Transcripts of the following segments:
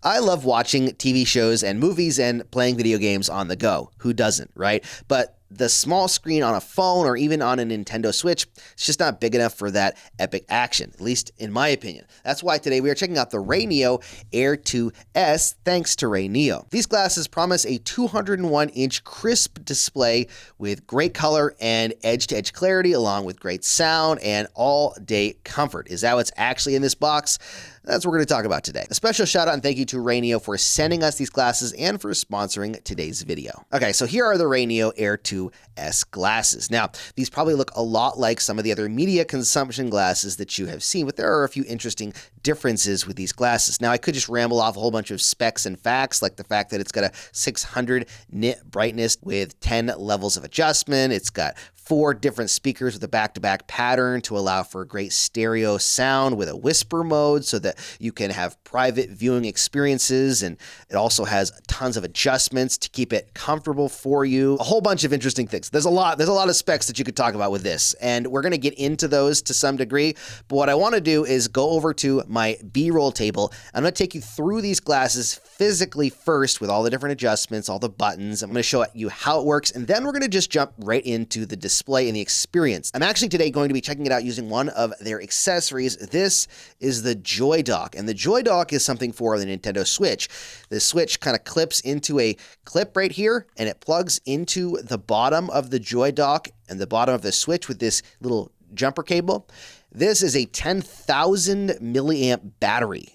I love watching TV shows and movies and playing video games on the go. Who doesn't, right? But the small screen on a phone or even on a Nintendo Switch, it's just not big enough for that epic action, at least in my opinion. That's why today we are checking out the Rayneo Air 2S thanks to Rayneo. These glasses promise a 201-inch crisp display with great color and edge-to-edge clarity along with great sound and all-day comfort. Is that what's actually in this box? That's what we're going to talk about today. A special shout out and thank you to Rayneo for sending us these glasses and for sponsoring today's video. Okay, so here are the Rayneo Air 2S glasses. Now, these probably look a lot like some of the other media consumption glasses that you have seen, but there are a few interesting differences with these glasses. Now, I could just ramble off a whole bunch of specs and facts, like the fact that it's got a 600 nit brightness with 10 levels of adjustment. It's got 4 different speakers with a back-to-back pattern to allow for great stereo sound with a whisper mode so that you can have private viewing experiences, and it also has tons of adjustments to keep it comfortable for you. A whole bunch of interesting things. There's a lot of specs that you could talk about with this, and we're going to get into those to some degree, but what I want to do is go over to my B-roll table. I'm going to take you through these glasses physically first with all the different adjustments, all the buttons. I'm going to show you how it works, and then we're going to just jump right into the display and the experience. I'm actually today going to be checking it out using one of their accessories. This is the Joy Dock, and the Joy Dock is something for the Nintendo Switch. The Switch kind of clips into a clip right here, and it plugs into the bottom of the Joy Dock and the bottom of the Switch with this little jumper cable. This is a 10,000 milliamp battery,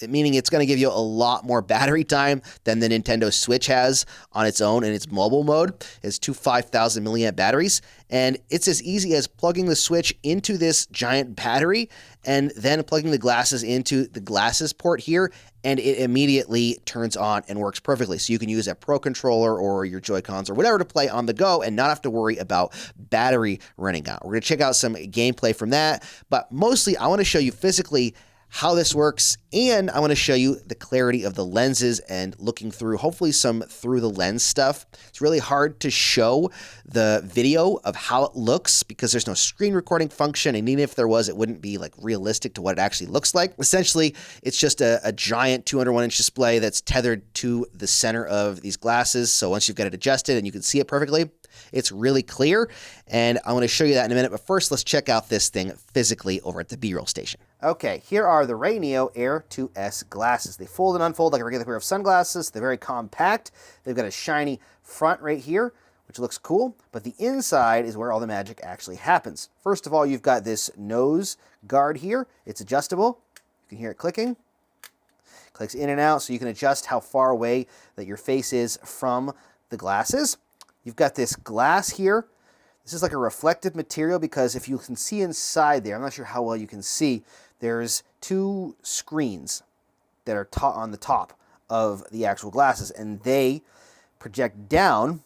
meaning it's going to give you a lot more battery time than the Nintendo Switch has on its own in its mobile mode. It's 2 5,000 milliamp batteries, and it's as easy as plugging the Switch into this giant battery and then plugging the glasses into the glasses port here, and it immediately turns on and works perfectly. So you can use a Pro Controller or your Joy-Cons or whatever to play on the go and not have to worry about battery running out. We're going to check out some gameplay from that, but mostly I want to show you physically how this works, and I want to show you the clarity of the lenses and looking through hopefully some through the lens stuff. It's really hard to show the video of how it looks because there's no screen recording function, and even if there was, it wouldn't be like realistic to what it actually looks like. Essentially, it's just a giant 201-inch display that's tethered to the center of these glasses. So once you've got it adjusted and you can see it perfectly, it's really clear, and I want to show you that in a minute, but first let's check out this thing physically over at the B-roll station. Okay, here are the Rayneo Air 2S glasses. They fold and unfold like a regular pair of sunglasses. They're very compact. They've got a shiny front right here, which looks cool, but the inside is where all the magic actually happens. First of all, you've got this nose guard here. It's adjustable. You can hear it clicking. Clicks in and out, so you can adjust how far away that your face is from the glasses. You've got this glass here. This is like a reflective material because if you can see inside there, I'm not sure how well you can see, there's 2 screens that are on the top of the actual glasses, and they project down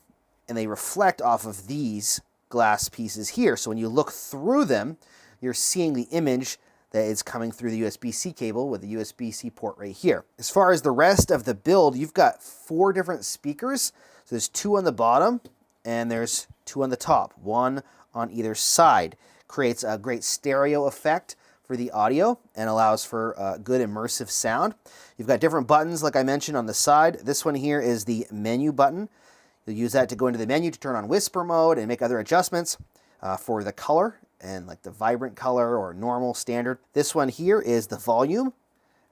and they reflect off of these glass pieces here. So when you look through them, you're seeing the image that is coming through the USB-C cable with the USB-C port right here. As far as the rest of the build, you've got 4 different speakers. So there's 2 on the bottom and there's 2 on the top, 1 on either side. Creates a great stereo effect for the audio and allows for good immersive sound. You've got different buttons, like I mentioned, on the side. This one here is the menu button. You'll use that to go into the menu to turn on whisper mode and make other adjustments for the color and like the vibrant color or normal standard. This one here is the volume.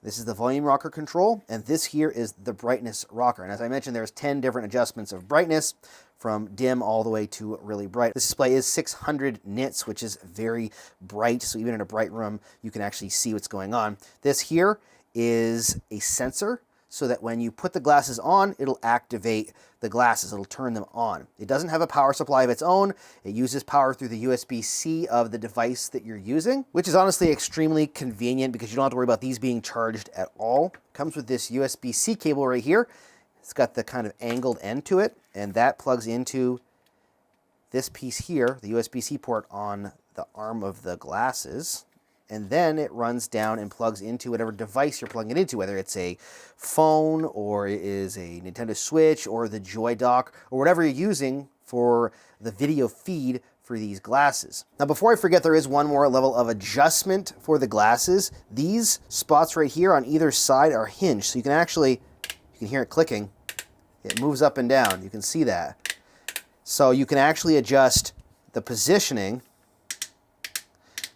This is the volume rocker control, and this here is the brightness rocker. And as I mentioned, there's 10 different adjustments of brightness from dim all the way to really bright. This display is 600 nits, which is very bright. So even in a bright room, you can actually see what's going on. This here is a sensor so that when you put the glasses on, it'll activate the glasses. It'll turn them on. It doesn't have a power supply of its own. It uses power through the USB-C of the device that you're using, which is honestly extremely convenient because you don't have to worry about these being charged at all. Comes with this USB-C cable right here. It's got the kind of angled end to it, and that plugs into this piece here, the USB-C port on the arm of the glasses. And then it runs down and plugs into whatever device you're plugging it into, whether it's a phone or it is a Nintendo Switch or the Joy Dock or whatever you're using for the video feed for these glasses. Now, before I forget, there is one more level of adjustment for the glasses. These spots right here on either side are hinged, so you can hear it clicking. It moves up and down. You can see that. So you can actually adjust the positioning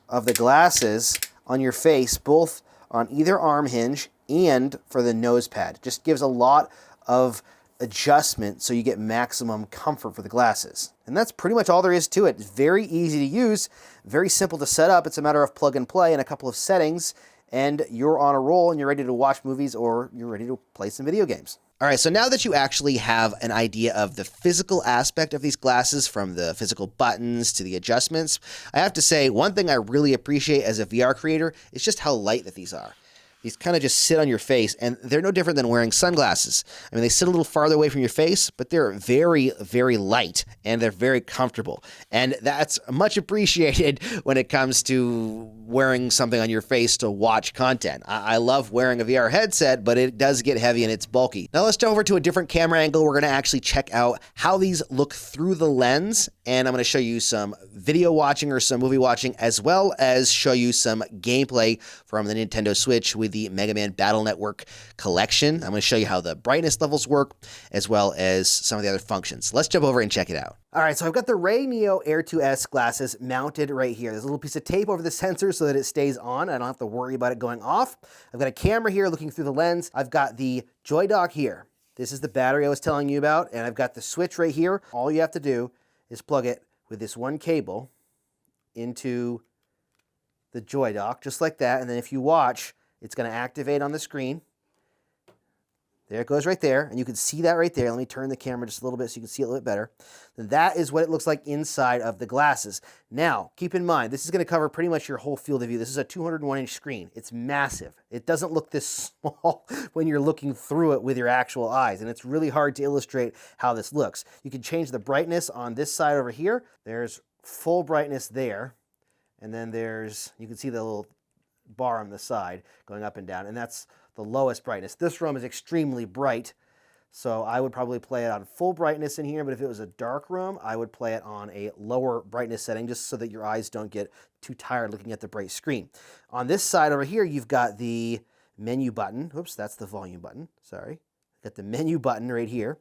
of the glasses on your face, both on either arm hinge and for the nose pad. It just gives a lot of adjustment so you get maximum comfort for the glasses. And that's pretty much all there is to it. It's very easy to use, very simple to set up. It's a matter of plug and play and a couple of settings, and you're on a roll and you're ready to watch movies or you're ready to play some video games. All right, so now that you actually have an idea of the physical aspect of these glasses, from the physical buttons to the adjustments, I have to say one thing I really appreciate as a VR creator is just how light that these are. These kind of just sit on your face, and they're no different than wearing sunglasses. I mean, they sit a little farther away from your face, but they're very, very light, and they're very comfortable. And that's much appreciated when it comes to wearing something on your face to watch content. I love wearing a VR headset, but it does get heavy and it's bulky. Now let's jump over to a different camera angle. We're going to actually check out how these look through the lens, and I'm going to show you some video watching or some movie watching, as well as show you some gameplay from the Nintendo Switch with the Mega Man Battle Network collection. I'm going to show you how the brightness levels work, as well as some of the other functions. Let's jump over and check it out. All right, so I've got the Ray Neo Air 2S glasses mounted right here. There's a little piece of tape over the sensor so that it stays on. I don't have to worry about it going off. I've got a camera here looking through the lens. I've got the Joy Dock here. This is the battery I was telling you about, and I've got the switch right here. All you have to do is plug it with this one cable into the Joy Dock, just like that, and then if you watch, it's going to activate on the screen. There it goes right there, and you can see that right there. Let me turn the camera just a little bit so you can see it a little bit better. That is what it looks like inside of the glasses. Now, keep in mind, this is going to cover pretty much your whole field of view. This is a 201-inch screen. It's massive. It doesn't look this small when you're looking through it with your actual eyes, and it's really hard to illustrate how this looks. You can change the brightness on this side over here. There's full brightness there, and then you can see the little bar on the side going up and down, and that's the lowest brightness. This room is extremely bright, so I would probably play it on full brightness in here, but if it was a dark room, I would play it on a lower brightness setting just so that your eyes don't get too tired looking at the bright screen. On this side over here, you've got the menu button. Oops, that's the volume button. Sorry. Got the menu button right here,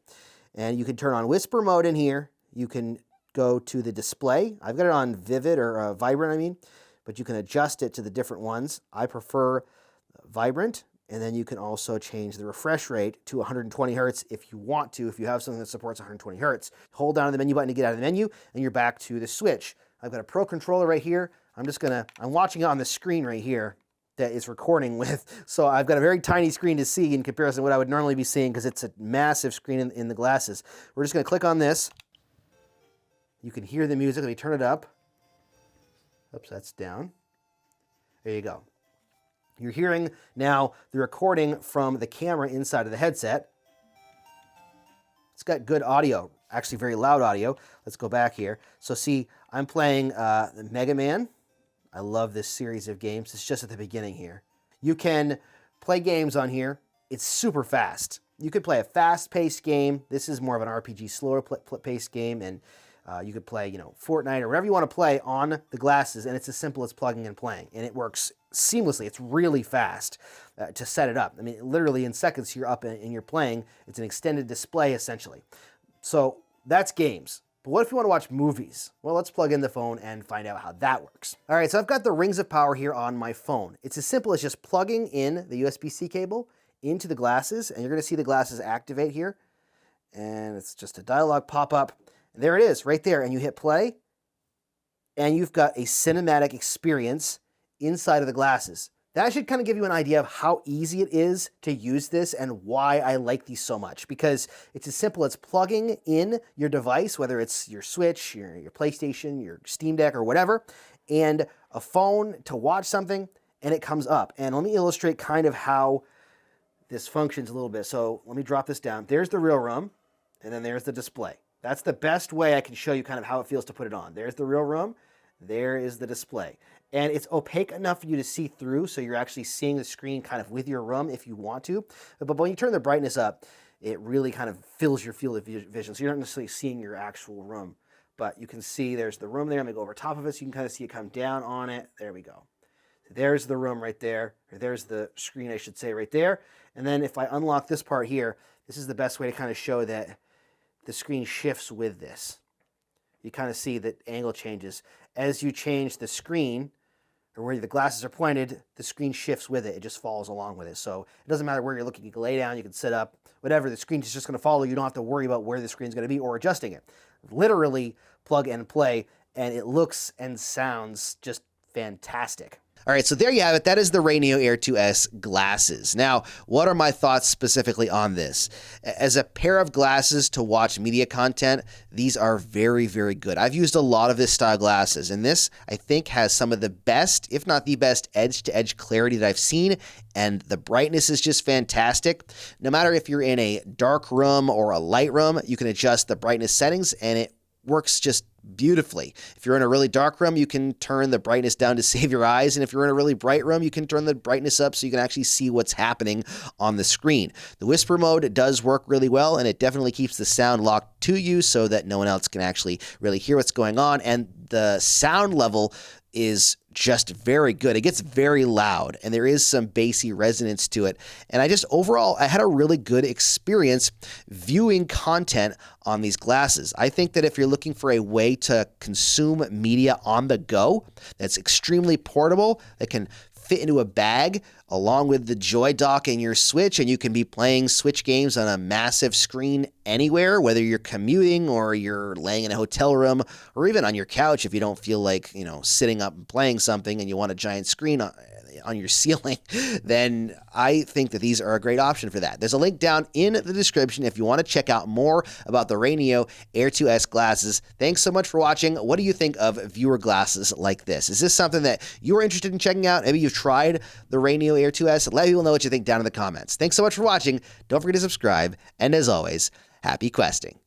and you can turn on whisper mode in here. You can go to the display. I've got it on vivid or vibrant, but you can adjust it to the different ones. I prefer vibrant. And then you can also change the refresh rate to 120 hertz if you want to, if you have something that supports 120 hertz. Hold down on the menu button to get out of the menu, and you're back to the Switch. I've got a Pro Controller right here. I'm watching it on the screen right here that it's recording with. So I've got a very tiny screen to see in comparison to what I would normally be seeing because it's a massive screen in the glasses. We're just going to click on this. You can hear the music. Let me turn it up. Oops, that's down. There you go. You're hearing now the recording from the camera inside of the headset. It's got good audio, actually very loud audio. Let's go back here. So see, I'm playing Mega Man. I love this series of games. It's just at the beginning here. You can play games on here. It's super fast. You could play a fast-paced game. This is more of an RPG, slower-paced game, and you could play, Fortnite or whatever you want to play on the glasses, and it's as simple as plugging and playing, and it works seamlessly. It's really fast to set it up. I mean, literally in seconds you're up and you're playing. It's an extended display, essentially. So that's games. But what if you want to watch movies? Well, let's plug in the phone and find out how that works. All right, so I've got the Rings of Power here on my phone. It's as simple as just plugging in the USB-C cable into the glasses, and you're going to see the glasses activate here. And it's just a dialog pop up. And there it is, right there. And you hit play, and you've got a cinematic experience inside of the glasses. That should kind of give you an idea of how easy it is to use this and why I like these so much, because it's as simple as plugging in your device, whether it's your Switch, your PlayStation, your Steam Deck, or whatever, and a phone to watch something, and it comes up. And let me illustrate kind of how this functions a little bit. So let me drop this down. There's the real room, and then there's the display. That's the best way I can show you kind of how it feels to put it on. There's the real room. There is the display. And it's opaque enough for you to see through, so you're actually seeing the screen kind of with your room if you want to. But when you turn the brightness up, it really kind of fills your field of vision, so you're not necessarily seeing your actual room. but you can see there's the room there. I'm going to go over top of it so you can kind of see it come down on it. There we go. So there's the room right there, or there's the screen, I should say, right there. And then if I unlock this part here, this is the best way to kind of show that the screen shifts with this. You kind of see that angle changes. As you change the screen, or where the glasses are pointed, the screen shifts with it. It just follows along with it. So it doesn't matter where you're looking. You can lay down, you can sit up, whatever. The screen is just going to follow. You don't have to worry about where the screen's going to be or adjusting it. Literally plug and play, and it looks and sounds just fantastic. All right, so there you have it. That is the Rayneo Air 2S glasses. Now, what are my thoughts specifically on this? As a pair of glasses to watch media content, these are very, very good. I've used a lot of this style glasses, and this, I think, has some of the best, if not the best, edge-to-edge clarity that I've seen, and the brightness is just fantastic. No matter if you're in a dark room or a light room, you can adjust the brightness settings, and it works just beautifully. If you're in a really dark room, you can turn the brightness down to save your eyes. And if you're in a really bright room, you can turn the brightness up so you can actually see what's happening on the screen. The whisper mode does work really well, and it definitely keeps the sound locked to you so that no one else can actually really hear what's going on. And the sound level is just very good. It gets very loud, and there is some bassy resonance to it. And I had a really good experience viewing content on these glasses. I think that if you're looking for a way to consume media on the go that's extremely portable, that can fit into a bag along with the Joy Dock and your Switch, and you can be playing Switch games on a massive screen anywhere, whether you're commuting or you're laying in a hotel room or even on your couch if you don't feel like, sitting up and playing something and you want a giant screen on your ceiling, then I think that these are a great option for that. There's a link down in the description if you want to check out more about the Rayneo Air 2S glasses. Thanks so much for watching. What do you think of viewer glasses like this? Is this something that you're interested in checking out? Maybe you've tried the Rayneo Air 2S. Let people know what you think down in the comments. Thanks so much for watching. Don't forget to subscribe. And as always, happy questing.